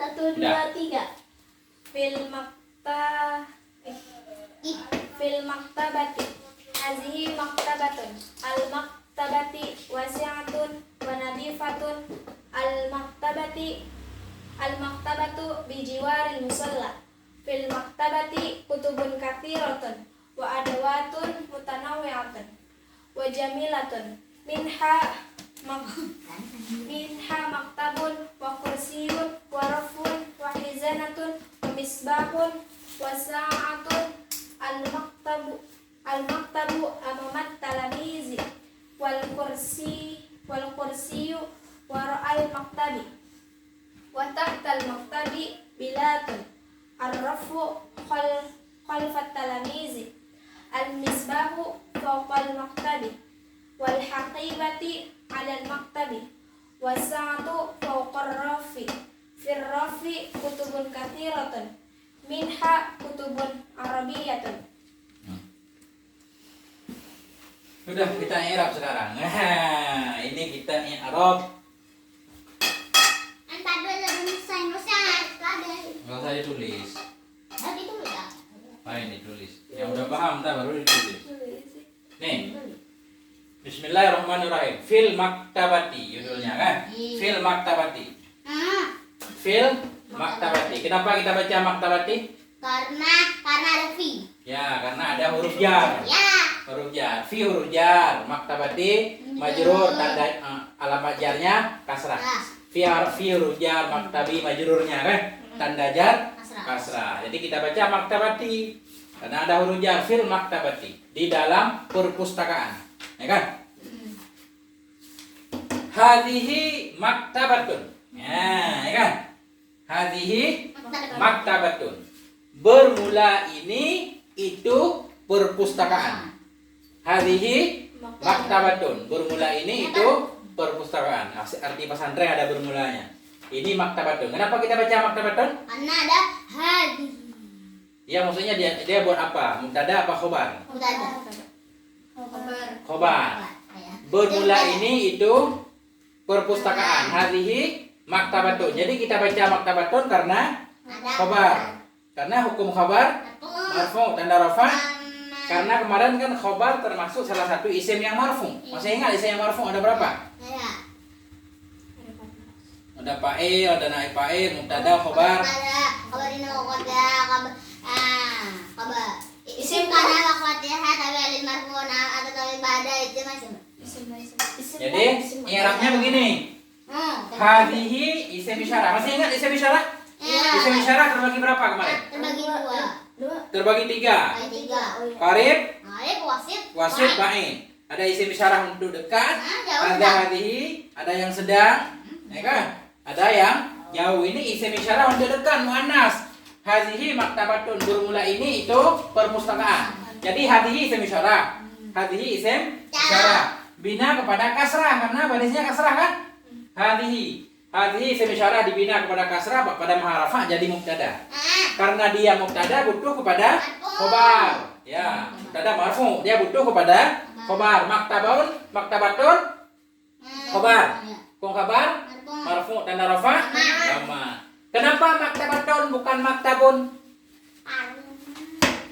Satu, dua, tiga. Fil maktabati. Hazihi maktabatun. Al maktabati wasi'atun wa nadifatun. Al maktabatu bijiwaril musalla. Fil maktabati kutubun katsiratun wa adawatun mutanawwi'atun wa jamilatun. Minha maktabun wa kursiyun wa rafun wa hizanatun wa misbahun wa sa'atun. Al maktabu amamat talamizi wal kursiyu wara'al maktabi wa tahtal maktabi bilatun ar-rafu khalfat talamizi al misbahu fawqal maktabi wal haqibati 'alal maktabi was-sa'atu fawqar rafi. Fir rafi kutubun katsiratun minha kutubun arabiyyatun. Sudah, kita i'rab sekarang. Nah, ini kita i'rab. Enggak usah ditulis. Ini ditulis. Yang udah paham tak baru ditulis. Nih. Bismillahirrahmanirrahim. Fil maktabati judulnya kan? Fil maktabati. Fil maktabati. Kenapa kita baca maktabati? Karena ada fi. Ya, karena ada huruf jar. Ya. Huruf jar. Fi huruf jar. Maktabati majrur, tanda alamat jarnya kasrah. Fi huruf jar, maktabi majrurnya kan? Tanda jar kasrah. Jadi kita baca maktabati karena ada huruf jar. Fil maktabati, di dalam perpustakaan. Ya kan? Hadhihi maktabatun. Ya kan? Hadhihi maktabatun. Bermula ini itu perpustakaan. Hadhihi maktabatun. Bermula ini itu perpustakaan. Arti pesantren ada bermulanya. Ini maktabatun. Kenapa kita baca maktabatun? Karena ada hadis. Ya, maksudnya dia buat apa? Mubtada apa khobar? Mubtada. Khobar. Bermula ini itu perpustakaan. Hadhihi maktabatun. Jadi kita baca maktabatun karena khobar. Karena hukum khobar marfu tanda rafa. Karena kemarin kan khobar termasuk salah satu isim yang marfu. Masih ingat isim yang marfu ada berapa? Ada pae, ada naib pae, mubtada, khobar. Khobar ini khobar. Isim kana waqtiha tabi'il marfu' atau tabi' ba'da itu masih. Jadi i'rabnya begini. Hadhihi isim isyarah. Masih ingat isim isyarah? Isim isyarah terbagi berapa kemarin? Terbagi dua. Terbagi tiga. Qarib, wasit, ba'in. Ada isim isyarah untuk dekat, ada hadhihi, ada yang sedang, ya kan? Ada yang jauh. Ini isim isyarah untuk dekat, muannas. Hadhihi maktabatun, bermula ini itu perpustakaan. Jadi hadhihi isim isyarah. Hadhihi isim isyarah. Bina kepada kasrah karena barisnya kasrah kan? Hadhihi. Hadhihi isim isyarah dibina kepada kasrah pada maharafah jadi mubtada. Karena dia mubtada butuh kepada khobar. Ya, mubtada marfu, dia butuh kepada khobar. Maktabatun khobar. Kong khabar marfu tanda rafa lama. Kenapa maktabatun bukan maktabun?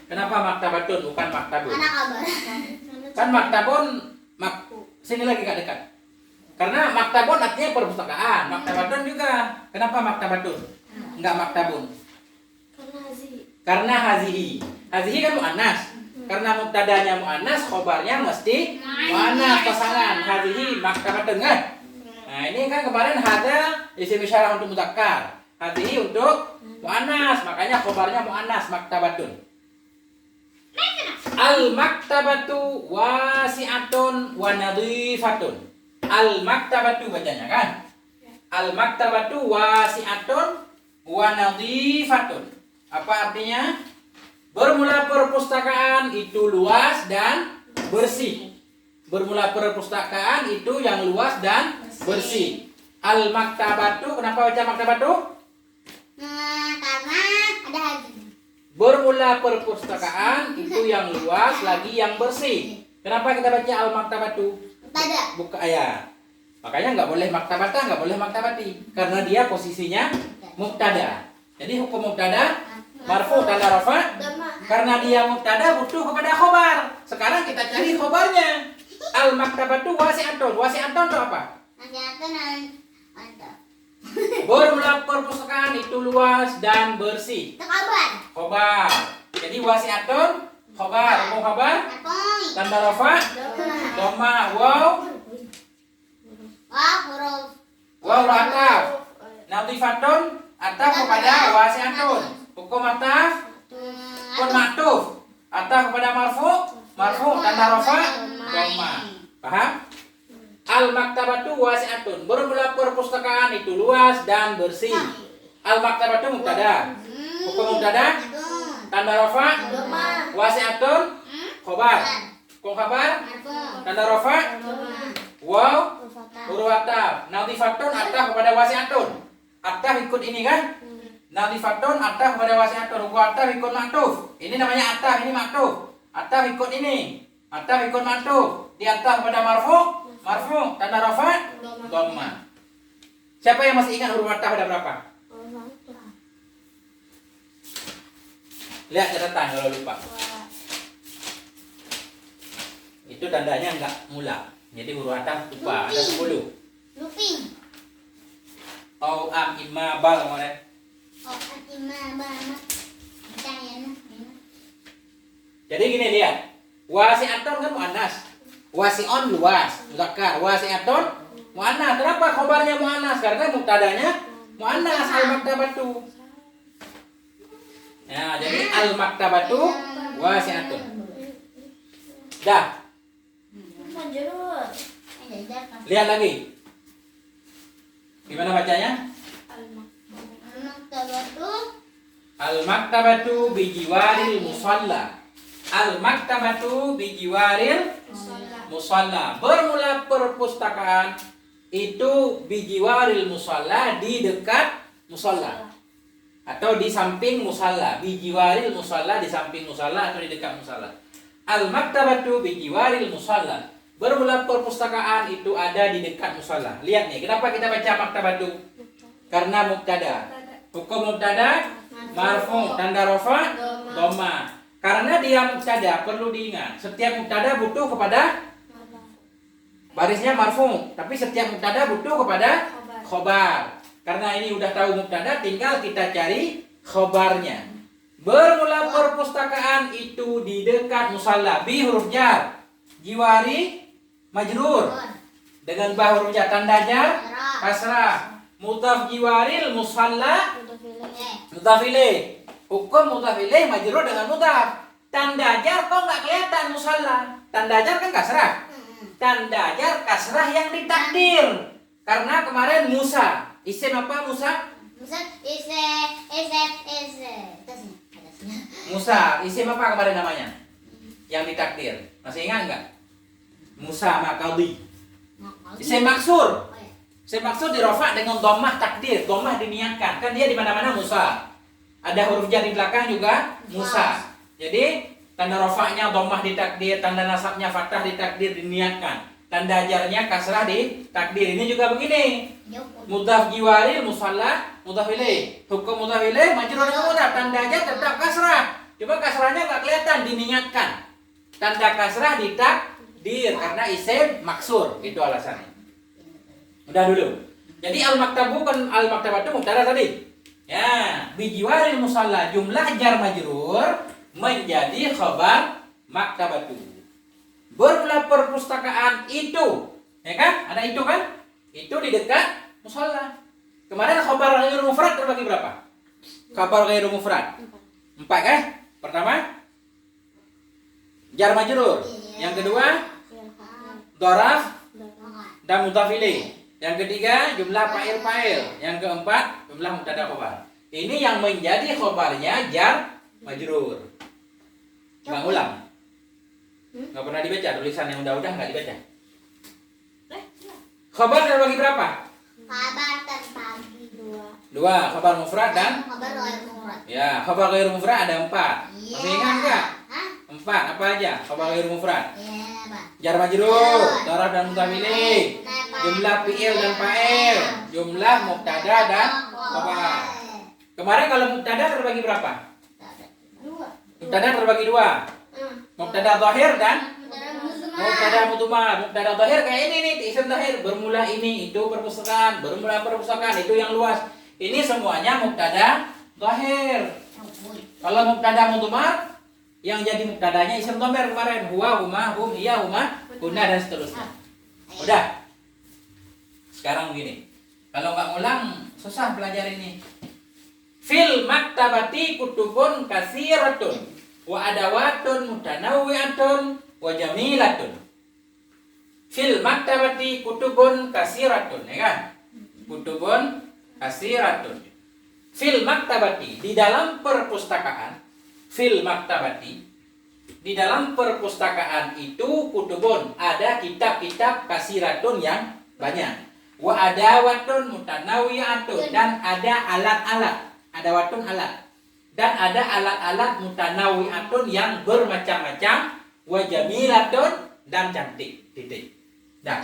Kenapa maktabatun bukan maktabun? Karena kabar. Kan maktabun sini lagi Kak dekat. Karena maktabun artinya perpustakaan, maktabatun juga. Kenapa maktabatun? Enggak maktabun. Karena hazihi. Hazihi kan muannas. Karena mubtadanya muannas, khobarnya mesti muannas pasangan. Hazihi maktabatun kan? Nah, ini kan kemarin hada isim isyarah untuk mudzakkar. Hazihi untuk muannas, makanya khobarnya muannas maktabatun. Al maktabatu wasi'atun wa nadhifatun. Al maktabatu bacanya kan? Al maktabatu wasi'atun wa nadhifatun. Apa artinya? Bermula perpustakaan itu luas dan bersih. Bermula perpustakaan itu yang luas dan bersih. Al maktabatu, kenapa baca maktabatu? Karena ada hadis. Bermula perpustakaan itu yang luas lagi yang bersih. Kenapa kita baca al maktabatu? Mubtada. Buka ya. Makanya nggak boleh maktabata, nggak boleh maktabati, karena dia posisinya mubtada. Jadi hukum mubtada marfu tanda rafa. Dhamma. Karena dia mubtada butuh kepada khobar. Sekarang kita cari khobarnya. Al maktabatu wasi'atun. Wasi'atun itu apa? Bermula perpustakaan itu luas dan bersih. Itu kabar. Khobar. Jadi wasi'atun khobar. Hukum khobar tanda rafa. Dhamma waw. Huruf. Waw ataf. Natifatun ataf kepada wasi'atun. Hukum ataf kun maktuf. Ataf kepada marfu. Marfu tanda rafa. Dhamma. Paham? Al maktabatu wasi'atun. Bermula perpustakaan itu luas dan bersih. Al maktabatu mubtada. Hukum mubtada tanda rafa. Dhamma. Wasi'atun khobar. Hukum khabar tanda rafa. Waw huruf ataf. Natifatun ataf kepada wasi'atun. Ataf ikut ini kan? Natifatun ataf kepada wasi'atun. Hukum ataf ikut maktuf. Ini namanya ataf, ini maktuf. Ataf ikut ini. Ataf ikut maktuf. Di ataf kepada marfu. Marfu tanda rafa. Dhamma. Siapa yang masih ingat huruf ataf ada berapa? Lihat catatan kalau lupa. Itu tandanya enggak mula. Jadi huruf ataf lupa ada 10. Luping. Au am imma bal kemarin. Jadi gini lihat. Wasi'atun kan muannas. Wasi'on luas, muzakkar. Wasi'atun muannas. Kenapa khobarnya muannas? Karena mubtadanya muannas al maktabatu. Ya, jadi al maktabatu wasi'atun. Dah, Majrur. lihat lagi. Gimana bacanya? Al maktabatu bijiwaril musalla. Al maktabatu bijiwaril musalla. Bermula perpustakaan itu bijiwaril musalla, di dekat musalla atau di samping musalla. Bijiwaril musalla, di samping musalla atau di dekat musalla. Al maktabatu bijiwaril musalla. Bermula perpustakaan itu ada di dekat musalla. Lihat nih, kenapa kita baca maktabatu? Karena mubtada. Hukum mubtada marfu tanda rafa dhamma. Karena dia mubtada, perlu diingat, setiap mubtada butuh kepada barisnya marfu, tapi setiap mubtada butuh kepada khobar. Karena ini udah tahu mubtada, tinggal kita cari khobarnya. Bermula perpustakaan itu di dekat musalla. Bi huruf jar, jiwari majrur dengan ba huruf jar, tanda jar kasrah. Mudhaf jiwaril musalla mudhaf ilaih. Hukum mudhaf ilaih majrur dengan mudhaf. Tanda jar kok nggak kelihatan musalla. Tanda jar kan kasrah. Tanda jar kasrah yang ditakdir. Karena kemarin Musa. Isim apa Musa? Musa. Isim apa kemarin namanya? Yang ditakdir. Masih ingat nggak? Musa Makadi. Isim maksur. Isim maksur dirofa dengan dhammah takdir. Dhammah diniatkan. Kan dia di mana-mana Musa. Ada huruf jar di belakang juga Musa. Jadi tanda rofaknya dhammah ditakdir, tanda nasabnya fathah ditakdir, diniatkan. Tanda jarnya kasrah ditakdir. Ini juga begini. Mudhaf jiwaril musalla mudhaf ilaih. Hukum mudhaf ilaih majrur dengan mudhaf. Tanda jar tetap kasrah. Cuma kasrahnya nggak kelihatan, diniatkan. Tanda kasrah ditakdir karena isim maksur. Itu alasannya. Udah dulu. Jadi al maktabu kan al maktabatu mubtada tadi. Ya, bijiwaril musalla, jumlah jar majrur menjadi khabar maktabatu. Bermula perpustakaan itu, ya kan? Ada itu kan? Itu di dekat musalla. Kemarin khabar ghairu mufrad terbagi berapa? Khabar ghairu mufrad 4 kan? Pertama jar majrur. Yang kedua dharaf dan mudhaf ilaih. Yang ketiga jumlah fa'il. Yang keempat jumlah mubtada khabar. Ini yang menjadi khabarnya jar majrur. Coba ulang. Nggak pernah dibaca tulisan yang udah nggak dibaca. Khabar terbagi berapa? Kabar terbagi Dua. Khabar mufrad dan kabar ghairu mufrad. ya, khabar ghairu mufrad ada 4. Iya. Masih ingat nggak? Hah? 4 apa aja? Khabar ghairu mufrad. Iya, Pak. Jar majrur, dharaf dan mudhaf ilaih, jumlah fi'il dan fa'il, jumlah mubtada dan khabar. Kemarin kalau mubtada terbagi berapa? Dua. Mubtada terbagi dua. Mubtada zahir dan mubtada mudmar. Mubtada zahir kayak ini nih, isim zahir bermula ini, itu perpustakaan, bermula perpustakaan, itu yang luas. Ini semuanya mubtada zahir. Kalau mubtada mudmar yang jadi mubtadanya isim dhamir kemarin, huwa, huma, hum, hiya, huma, hunna dan seterusnya. Udah. Sekarang begini. Kalau nggak ngulang susah belajar ini. Fil maktabati kutubun katsiratun wa adawatun mutanawwi'atun wa jamilatun. Fil maktabati kutubun katsiratun, ya kan? Kutubun katsiratun. Fil maktabati, di dalam perpustakaan. Fil maktabati, di dalam perpustakaan itu kutubun, ada kitab-kitab katsiratun yang banyak. Wa adawatun mutanawwi'atun, dan ada alat-alat. Adawatun alat. Dan ada alat-alat mutanawwi'atun yang bermacam-macam. Wa jamilatun, dan cantik. Titik. Dah.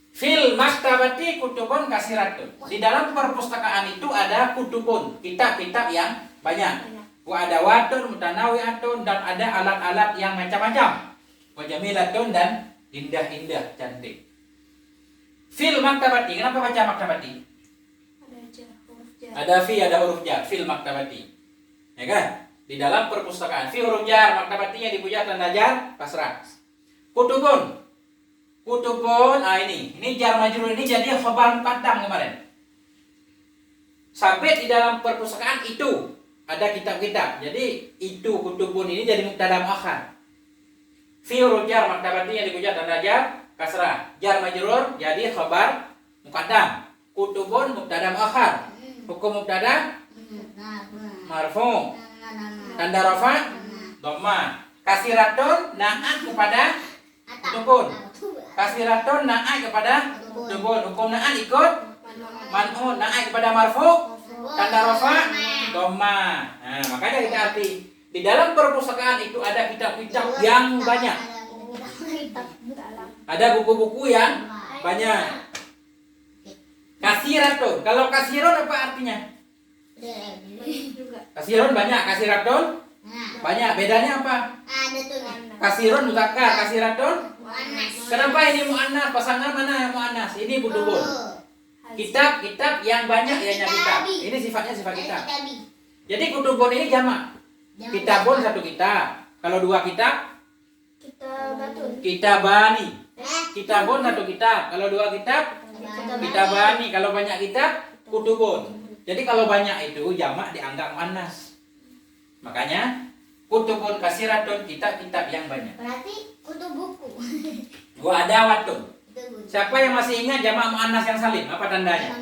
Fil maktabati kutubun katsiratun. Di dalam perpustakaan itu ada kutubun, kitab-kitab yang banyak. Wa adawatun mutanawwi'atun, dan ada alat-alat yang macam-macam. Wa jamilatun, dan indah-indah, cantik. Fil maktabati, kenapa baca maktabati? Ada fi, ada huruf jar, fil maktabati. Ya kan? Di dalam perpustakaan, fi huruf jar, maktabatinya dipuja tanda jar, kasrah. Kutubun. Kutubun, ini jar majrur ini jadi khabar muqaddam kemarin. Sampai di dalam perpustakaan itu ada kitab-kitab. Jadi itu kutubun ini jadi mubtada muakhar. Fi huruf jar, maktabatinya dipuja tanda jar, kasrah. Jar majrur jadi khabar muqaddam. Kutubun mubtada muakhar. Hukum mubtada marfu. Tanda rafa dhamma. Katsiratun na'at kepada kutubun. Katsiratun na'at kepada kutubun. Hukum na'at ikut man'un. Na'at kepada marfu. Tanda rafa dhamma. Nah, makanya kita arti di dalam perpustakaan itu ada kitab-kitab yang banyak. Ada buku-buku yang banyak. Katsiratun. Kalau katsirun apa artinya? Katsirun banyak, katsiratun banyak. Bedanya apa? Katsirun mudzakkar, katsiratun. Kenapa ini muannas? Pasangan mana yang muannas? Ini kutubun. Kitab-kitab yang banyak ya kitab. Ini sifatnya sifat kitab. Jadi kutubun ini jamak. Kitabun satu kitab. Kalau dua kitab, kitabani. Kitabun satu kitab. Kalau dua kitab, kitabani. Kalau banyak kitab, kutubun. Jadi kalau banyak itu jamak dianggap muannas. Makanya kutubun katsiratun, kitab-kitab yang banyak. Berarti kutub buku. Wa adawatun. Siapa yang masih ingat jamak muannas yang salim? Apa tandanya?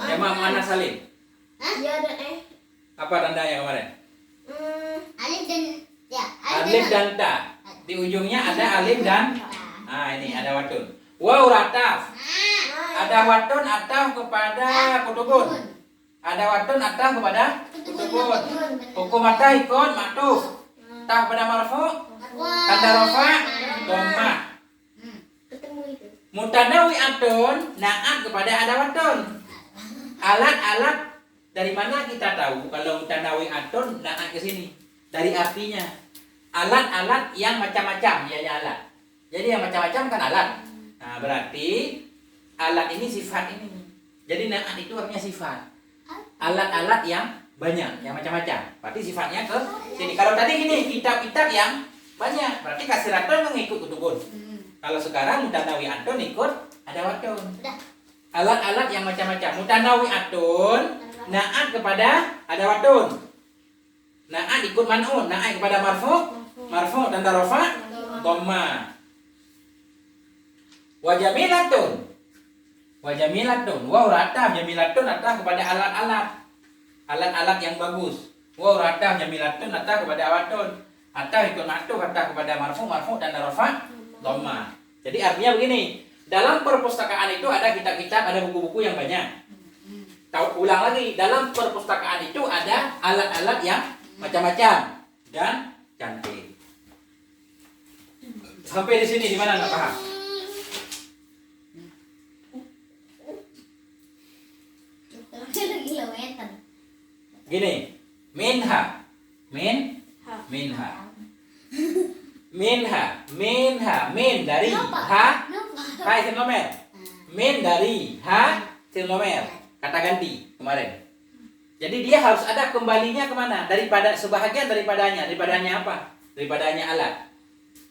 Jamak muannas salim. Iya ada Apa tandanya kemarin? Alif dan ya. Alif dan ta. Di ujungnya ada alif dan ini ada watun. Wa urataf. Ada watun atau kepada kutubun. Ada watun atau kepada kutubun. Hukum atau ikut maktuf. Ta kepada marfu. Tanda rafa dhamma. Mutanawwi'atun na'at kepada ada watun. Alat-alat dari mana kita tahu kalau mutanawwi'atun na'at ke sini? Dari artinya. Alat-alat yang macam-macam ya alat. Jadi yang macam-macam kan alat. Nah, berarti alat ini sifat ini. Jadi na'at itu artinya sifat. Alat-alat yang banyak, yang macam-macam. Berarti sifatnya ke sini. Kalau tadi ini kitab-kitab yang banyak, berarti katsiratun mengikut kutubun. Kalau sekarang mutanawwi'atun ikut ada watun. Alat-alat yang macam-macam. Mutanawwi'atun na'at kepada ada watun. Na'at ikut man'un, na'at kepada marfu. Marfu tanda rafa dhamma. Wa jamilatun. Wa jamilatun. Wa urataf jamilatun atah kepada alat-alat. Alat-alat yang bagus. Wa urataf jamilatun atah kepada watun. Atah ikut maktuf atah kepada marfu tanda rafa dhamma. Jadi artinya begini, dalam perpustakaan itu ada kitab-kitab, ada buku-buku yang banyak. Ulang lagi, dalam perpustakaan itu ada alat-alat yang macam-macam dan cantik. Sampai di sini di mana nggak paham? Gila, Gini. Minha. Minha. Min dari ha. Hai isim domer. Min dari ha isim domer. Kata ganti kemarin. Jadi dia harus ada kembalinya kemana? Daripada sebahagian daripadanya. Daripadanya apa? Daripadanya alat.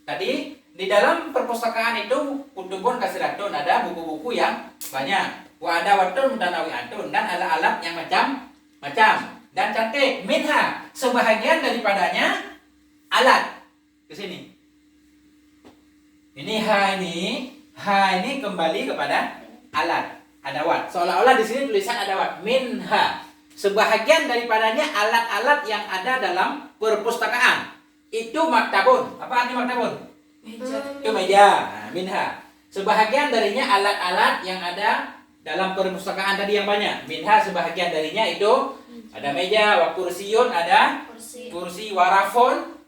Tadi di dalam perpustakaan itu kutubun kasiratun, ada buku-buku yang banyak. Wa ada watun mutanawiatun, dan ada alat yang macam-macam. Dan cantik minha, sebahagian daripadanya alat. Ke sini. Ini ha ini kembali kepada alat, adawat. Seolah-olah di sini tulisan adawat minha. Sebahagian daripadanya alat-alat yang ada dalam perpustakaan. Itu maktabun. Apa arti maktabun? Meja. Itu meja. Nah, minha. Sebahagian darinya alat-alat yang ada dalam perpustakaan tadi yang banyak. Minha sebahagian darinya itu ada meja, wa kursiun, ada kursi, warafun.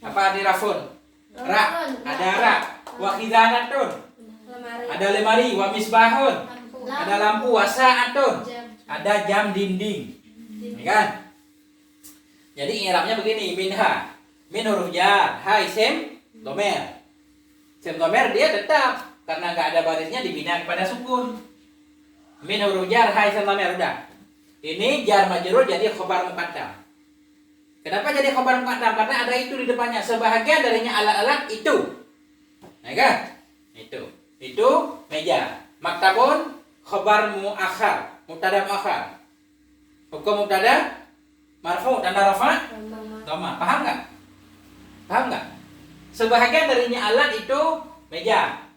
Apa arti rafun? Rak. Ada rak. Wa khizanatun. Lemari. Ada lemari. Wa misbahun. Lampu. Ada lampu. Wa sa'atun. Jam. Ada jam dinding. Ini kan? Jadi i'rabnya begini, minha. Min huruf jar, ha isim domer. Isim domer dia tetap karena nggak ada barisnya dibina kepada sukun. Min huruf jar, ha isim domer udah. Ini jar majrur jadi khobar muqaddam. Kenapa jadi khobar muqaddam? Karena ada itu di depannya. Sebahagian darinya alat-alat itu. Nah kan? Itu meja. Maktabun khobar muakhar. Mubtada muakhar. Hukum mubtada marfu dan rafa dhamma. Paham nggak? Sebahagian darinya alat itu meja.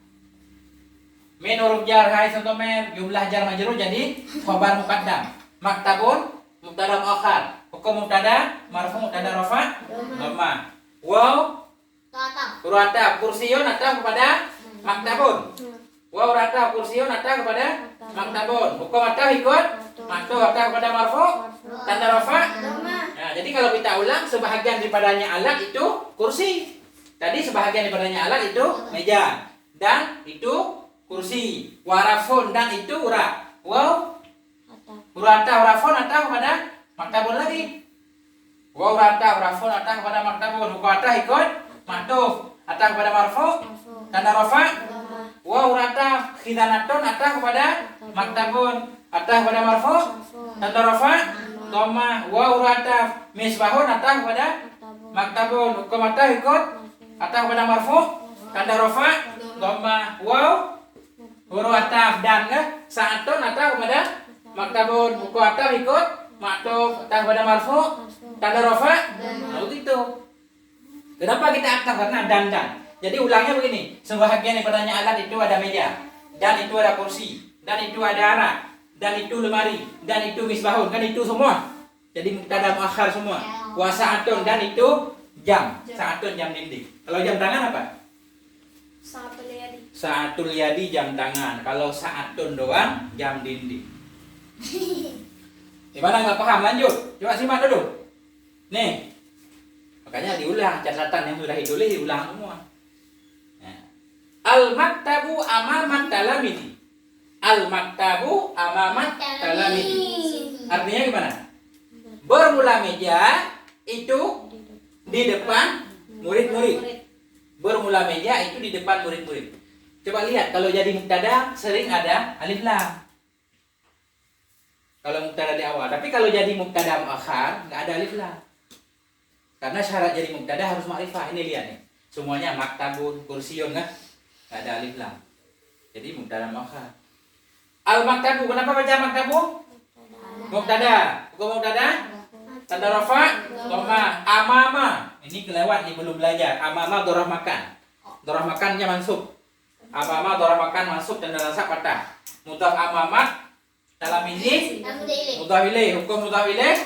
Min huruf jar ha isim dhamir, jumlah jar majrur jadi khabar muqaddam. Maktabun mubtada muakhar. Hukum mubtada marfu mubtada rafa dhamma. Waw urata kursiyun atau kepada maktabun. Wa urata kursiyun atau kepada maktabun. Hukum atau ikut maktub atau kepada marfu tanda rafa. Nah, jadi kalau kita ulang sebahagian daripadanya alat itu kursi. Tadi sebahagian daripadanya alat itu meja dan itu kursi. Warafun dan itu ura. Wow. Urata urafun atau kepada maktabun lagi. Wa urata urafun atau kepada maktabun. Hukum atau ikut maktub atau kepada marfu tanda rafa. Wa urata khizanatun atau kepada maktabun atau kepada marfu tanda rafa dhamma. Wa urata misbahun atau kepada maktabun. Hukum atau ikut atau kepada marfu tanda rafa dhamma. Wa urata dan sa'atun atau kepada maktabun. Hukum atau ikut maktub atau kepada marfu tanda rafa. Nah, begitu. Kenapa kita ataf? Karena dan. Jadi ulangnya begini, sebahagian daripadanya alat itu ada meja, dan itu ada kursi, dan itu ada arak, dan itu lemari, dan itu misbahun, kan itu semua. Jadi mubtada muakhar semua. Wa sa'atun dan itu jam. Sa'atun jam dinding. Kalau jam tangan apa? Sa'atul yadi. Sa'atul yadi jam tangan. Kalau sa'atun doang jam dinding. Gimana nggak paham? Lanjut. Coba simak dulu. Nih. Makanya diulang catatan yang sudah ditulis diulang semua. Al-maktabu amamat talamidi. Al-maktabu amamat talamidi. Artinya gimana? Bermula meja itu di depan murid-murid. Bermula meja itu di depan murid-murid. Coba lihat kalau jadi mubtada sering ada alif lam. Kalau mubtada di awal, tapi kalau jadi mubtada muakhar nggak ada alif lam. Karena syarat jadi mubtada harus ma'rifah. Ini lihat nih. Semuanya maktabun, kursiyun kan? Nggak ada alif lam. Jadi mubtada muakhar. Al-maktabu, kenapa baca maktabu? Mubtada. Hukum mubtada? Tanda rafa, dhamma. Amama. Ini kelewat nih belum belajar. Amama dorah makan. Dorah makannya mansub. Amama dorah makan masuk dan nasab patah. Mudhaf amamat dalam ini mudhaf ilaih. Hukum mudhaf ilaih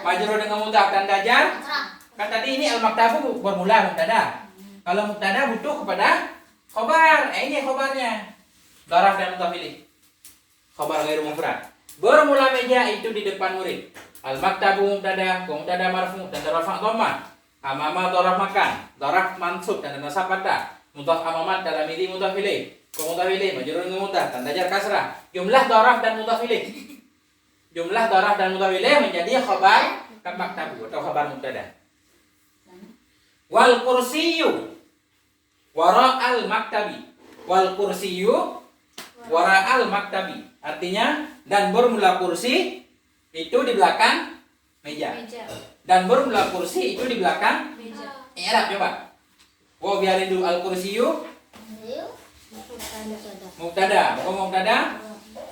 majrur dengan mudhaf tanda jar. Kan tadi ini al-maktabu bermula mubtada. Kalau mubtada butuh kepada khobar. Ini khobarnya. Daraf dan mudhaf ilaih. Khobar ghairu mufrad. Bermula meja itu di depan murid. Al-maktabu mubtada, mubtada marfu dan rafa dhamma. Amama daraf makan, daraf mansub dan nasab patah. Mudhaf amamat dalam ini mudhaf ilaih. Mudhaf ilaih majrur dengan mudhaf tanda jar kasrah. Jumlah daraf dan mudhaf ilaih. Jumlah daraf dan mudhaf ilaih menjadi khabar maktabu atau khabar mubtada. Wal kursiyyu wara'al maktabi. Wal kursiyyu wara'al maktabi. Artinya dan bermula kursi itu di belakang meja. Dan bermula kursi itu di belakang Meja. i'rab coba. Wa biarin dulu al kursiyyu mubtada. Mubtada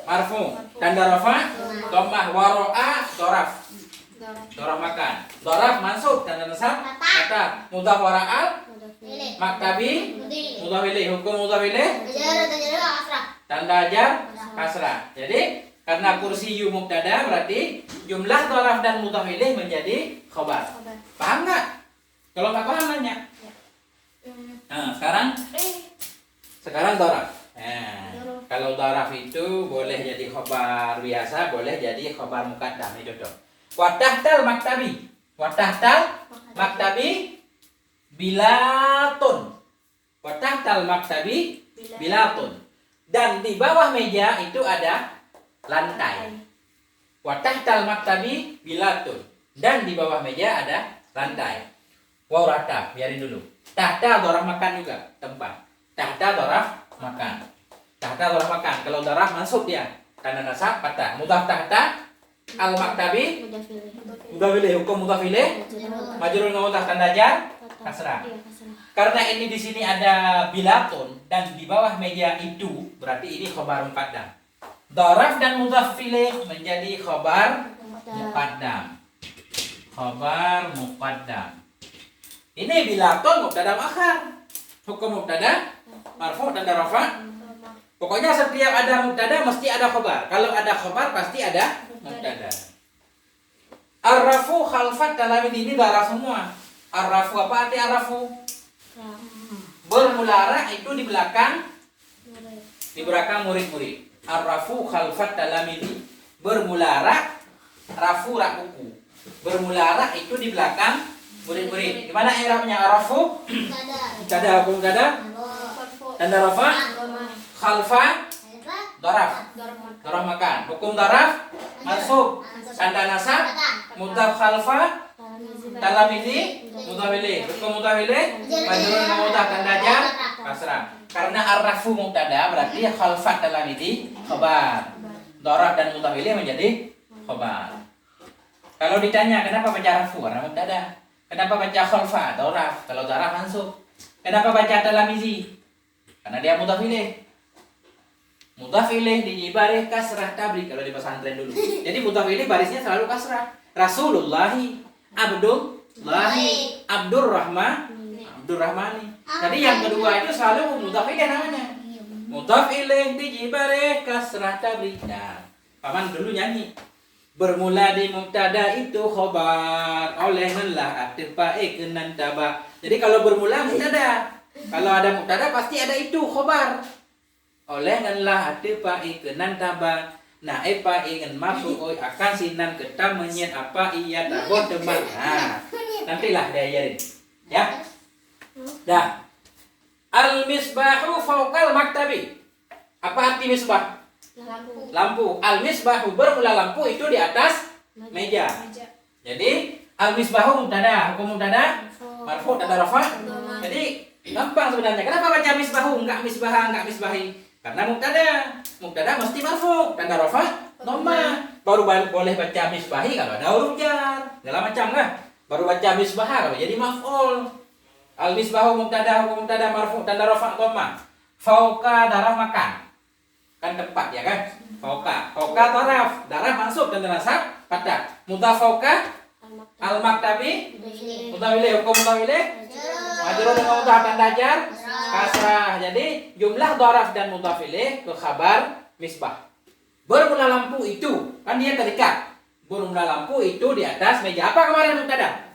marfu. Tanda rafa dhammah wara'a dzaraf. Dzaraf makan. Dzaraf mansub tanda nasab kata. Mudhaf wara'al maktabi mudhaf ilaih. Hukum mudhaf ilaih tanda jar kasrah. Jadi karena kursiyyu mubtada berarti jumlah dzaraf dan mudhaf ilaih menjadi khabar. Paham enggak? Kalau enggak paham nanya. Nah, sekarang dzaraf. Nah, kalau dzaraf itu boleh jadi khabar biasa, boleh jadi khabar muqaddam. Ini contoh. Wa tahtal maktabi. Wa tahtal maktabi bilatun. Wa tahtal maktabi bilatun. Dan di bawah meja itu ada lantai. Wa tahtal maktabi bilatun. Dan di bawah meja ada lantai. Waw rata, biarin dulu. Tahta dzaraf makan juga, tempat. Tahta dzaraf makan. Tahta dzaraf makan. Kalau dzaraf mansub dia. Tanda nasab fathah. Mudhaf tahta al maktabi mudhaf ilaih. Hukum mudhaf ilaih majrur dengan mudhaf tanda jar kasrah. Karena ini di sini ada bilatun dan di bawah meja itu berarti ini khabar muqaddam. Dzaraf dan mudhaf ilaih menjadi khabar muqaddam. Khabar muqaddam. Ini bilatun mubtada muakhar. Hukum mubtada marfu tanda rafa. Pokoknya setiap ada mubtada mesti ada khabar. Kalau ada khabar pasti ada mubtada. Arrafu khalfat dalam ini dzaraf semua. Arrafu apa arti arrafu? Bermulara itu di belakang murid-murid. Arrafu khalfat dalam ini bermulara rafu rak buku. Bermulara itu di belakang murid-murid. Gimana i'rabnya arrafu? Kada hukum kada? Tanda rafa khalfa dzaraf. Dzaraf makan. Hukum dzaraf mansub. Tanda nasab mudhaf khalfa talamizi mudhaf ilaih. Hukum mudhaf ilaih majrur dengan mudhaf tanda jar kasrah. Karena arrafu mubtada berarti khalfa talamizi khabar. Dzaraf dan mudhaf ilaih menjadi khabar. Kalau ditanya kenapa baca rafu? Karena mubtada. Kenapa baca khalfa? Dzaraf. Kalau dzaraf mansub. Kenapa baca talamizi? Karena dia mudhaf ilaih. Mudhaf ilaih dibaris kasrah tabrik kalau di pesantren dulu. Jadi mudhaf ilaih barisnya selalu kasrah. Rasulullahi, Abdullahi, Abdurrahmani. Jadi yang kedua itu selalu mudhaf ilaih namanya. Mudhaf ilaih dibaris kasrah tabrik. Nah, paman dulu nyanyi. Bermula di mubtada itu khabar oleh melah atfa'i kenan taba. Jadi kalau bermula mubtada. Kalau ada mubtada pasti ada itu khabar. Oleh melah atfa'i kenan taba. Nah, epa'i ngan mafu akan sinan ketam menyen apa iya tabot teman. Nah, nantilah diajarin. Ya. Dah. Al misbahu fawqal maktabi. Apa arti misbah? Lampu. Al misbahu bermula lampu itu di atas meja. Jadi al misbahu mubtada, hukum mubtada marfu tanda rafa. Jadi gampang sebenarnya. Kenapa baca misbahu enggak misbaha enggak misbahi? Karena mubtada mesti marfu tanda rafa dhamma. Baru boleh baca misbahi kalau ada huruf jar. Segala macam lah. Baru baca misbaha kalau jadi maf'ul. Al misbahu mubtada, hukum mubtada marfu tanda rafa dhamma. Fauqa darah makan. Kan tempat ya kan? Fauqa daraf mansub dan nasab fathah. Mudhaf fauqa al maktabi mudhaf ilaih. Hukum mudhaf ilaih majrur dengan mudhaf tanda jar kasrah. Jadi jumlah daraf dan mudhaf ilaih ke khabar misbah. Bermula lampu itu kan dia terikat. Bermula lampu itu di atas meja. Apa kemarin mubtada?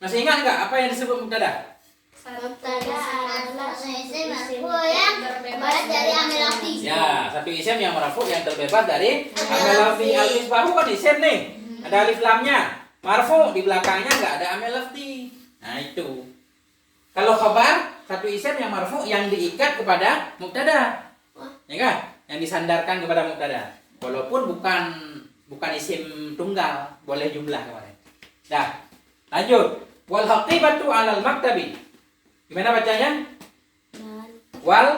Masih ingat enggak apa yang disebut mubtada? Mubtada adalah isim marfu yang terbebas dari amil lafzi. Ya, satu isim yang marfu yang terbebas dari amil lafzi. Al misbahu kan isim nih. Ada alif lamnya. Marfu di belakangnya enggak ada amil lafzi. Nah, itu. Kalau khabar satu isim yang marfu yang diikat kepada mubtada. Ya kan? Yang disandarkan kepada mubtada. Walaupun bukan bukan isim tunggal, boleh jumlah kemarin. Dah, lanjut. Wal haqibatu 'alal maktabi. Gimana bacanya? Dan Wal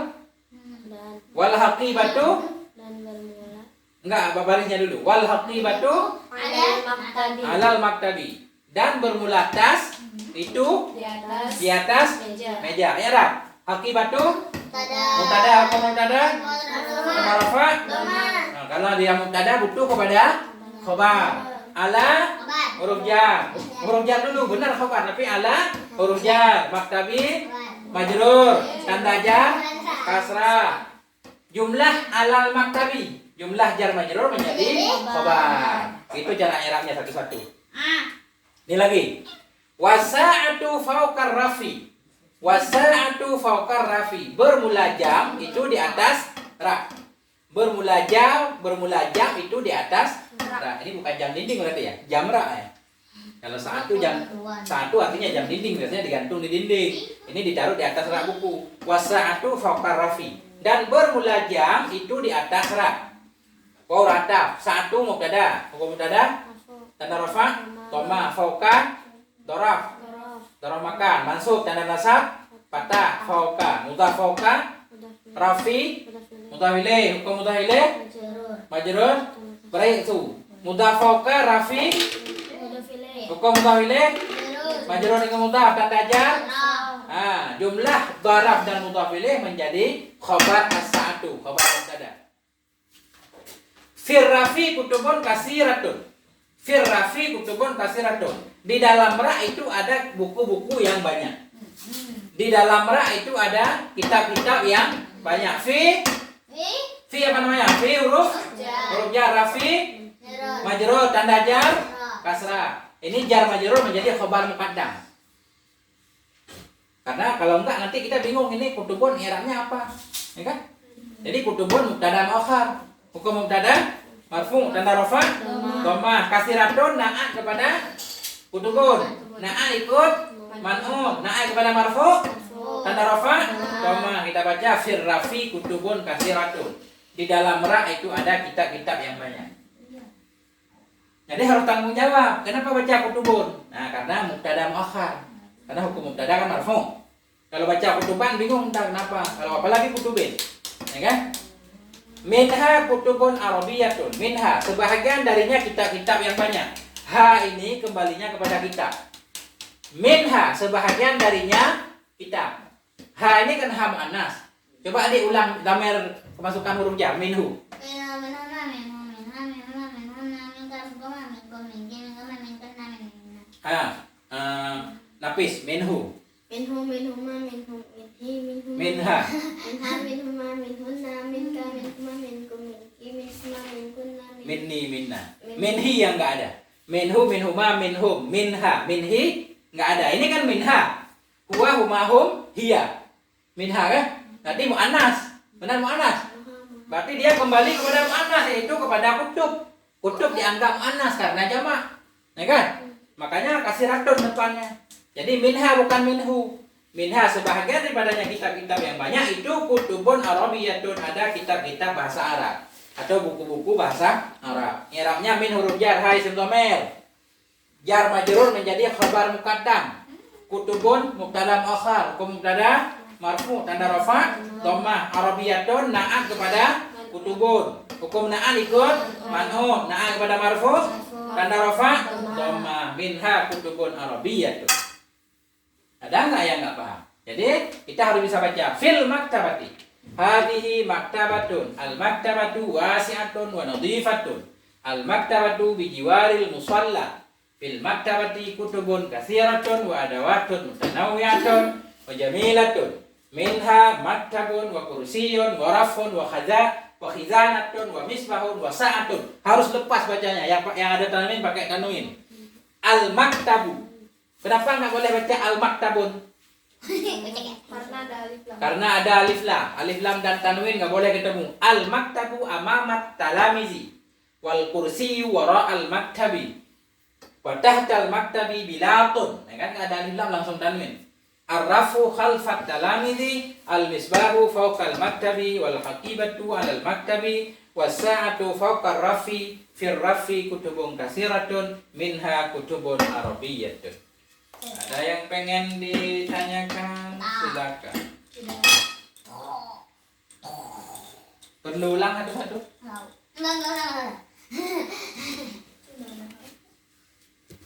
dan haqibatu. bermula Enggak, barisnya dulu. Wal haqibatu alal maktabi 'alal maktabi. Dan bermula atas itu di atas di atas meja. meja. Ya, Rab. Haqibatu Tada. mubtada apa mubtada? Sama rafa. Nah, kalau dia mubtada butuh kepada khobar. Ala Kabar. huruf jar. Huruf jar dulu, benar khobar, tapi ala huruf jar. Maktabi majrur, tanda jar kasrah. Jumlah alal maktabi. Jumlah jar majrur menjadi khobar. Itu cara i'rabnya satu-satu. Ini lagi. Wasa'atu fawqar rafi. Wasa'atu fawqar rafi. Bermula jam itu di atas ra. Bermula jam itu di atas ra. Ini bukan jam dinding berarti ya. Jam ra ya. Kalau satu artinya jam dinding, biasanya digantung di dinding. Ini ditaruh di atas rak buku. Wasa'atu fawqar rafi. Dan bermula jam itu di atas rak. Waw rataf. Satu mubtada. Hukum mubtada tanda rafa, toma, fauka, doraf, doraf makan, mansub, tanda nasab, patah, fauka, mudhaf fauka, rafi, mudhaf ilaih, hukum mudhaf ilaih, majrur, baik itu, mudhaf fauka, rafi, hukum mudhaf ilaih, majrur dengan mudhaf, tanda jar. Jumlah doraf dan mudhaf ilaih menjadi khobar as-sa'atu, khobar mubtada. Firrafi kutubun kasiratun. Firrafi kutubun kasiratun. Di dalam ra itu ada buku-buku yang banyak. Di dalam ra itu ada kitab-kitab yang banyak. Fi apa namanya? Fi huruf jar. Rafi majrur tanda jar kasrah. Ini jar majrur menjadi khobar muqaddam. Karena kalau enggak nanti kita bingung ini kutubun i'rabnya apa, ya kan? Jadi kutubun mubtada muakhar. Hukum mubtada marfu tanda rafa dhamma kasiratun na'at kepada kutubun. Na'at ikut man'um. Na'at kepada marfu tanda rafa dhamma. Kita baca firrafi kutubun kasiratun. Di dalam ra itu ada kitab-kitab yang banyak. Jadi harus tanggung jawab. Kenapa baca kutubun? Nah, karena mubtada muakhar. Karena hukum mubtada kan marfu. Kalau baca kutuban bingung entah kenapa. Kalau apalagi kutubin. Ya kan? Minha kutubun arabiyatun. Minha, sebahagian darinya kitab-kitab yang banyak. Ha ini kembalinya kepada kitab. Minha, sebahagian darinya kitab. Ha ini kan ha muannas. Coba adik ulang damir kemasukan huruf jar. Minhu. Napis. Minhu. Minhuma, minhum, minhuma, Minha. minhuma, minhunna, minka, minhuma, minkum, minki, minhuma, minkunna, Minni, minna. Minhi yang enggak ada. Minhu, minhuma, minhum, minha, minhi enggak ada. Ini kan minha. Huwa, humahum, hiya. Minha kan? Tadi muannas. Benar muannas? Berarti dia kembali kepada muannas, yaitu kepada kutub. Kutub dianggap muannas karena jamak. Ya kan? Makanya kasih ratun depannya. Jadi minha bukan minhu. Minha sebahagian daripadanya kitab-kitab yang banyak itu kutubun arabiyatun, ada kitab-kitab bahasa Arab atau buku-buku bahasa Arab. I'rabnya min huruf jar ha isim dhamir. Jar majrur menjadi khabar muqaddam. Kutubun mubtada muakhar. Hukum mubtada marfu tanda rafa dhammah. Arabiyatun na'at kepada kutubun. Hukum na'at ikut man'um. Na'at kepada marfu tanda rafa dhammah. Minha kutubun arabiyatun. Ada nggak yang nggak paham? Jadi kita harus bisa baca fil maktabati. Hadhihi maktabatun. Al maktabatu wasi'atun wa nadhifatun. Al maktabatu bijiwaril musalla. Fil maktabati kutubun katsiratun wa adawatun mutanawwi'atun wa jamilatun. Minha maktabun wa kursiyun wa rafun wa khizanatun wa misbahun wa sa'atun. Harus lepas bacanya. Yang ada tanwin pakai tanwin. Al maktabu. Kenapa nggak boleh baca al-maktabun? Karena ada alif lam. Alif lam dan tanwin nggak boleh ketemu. Al-maktabu amamat talamizi. Wal kursiyu wara al-maktabi. Wa tahtal maktabi bilatun. Ya kan nggak ada alif lam langsung tanwin. Ar-rafu khalfat talamizi. Al-misbahu fawqal maktabi. Wal haqibatu alal maktabi. Wasa'atu fawqa rafi fir rafi kutubun kasiratun minha kutubun arabiyyatun. Ada yang pengen ditanyakan? Silakan. Perlu ulang satu-satu? Enggak.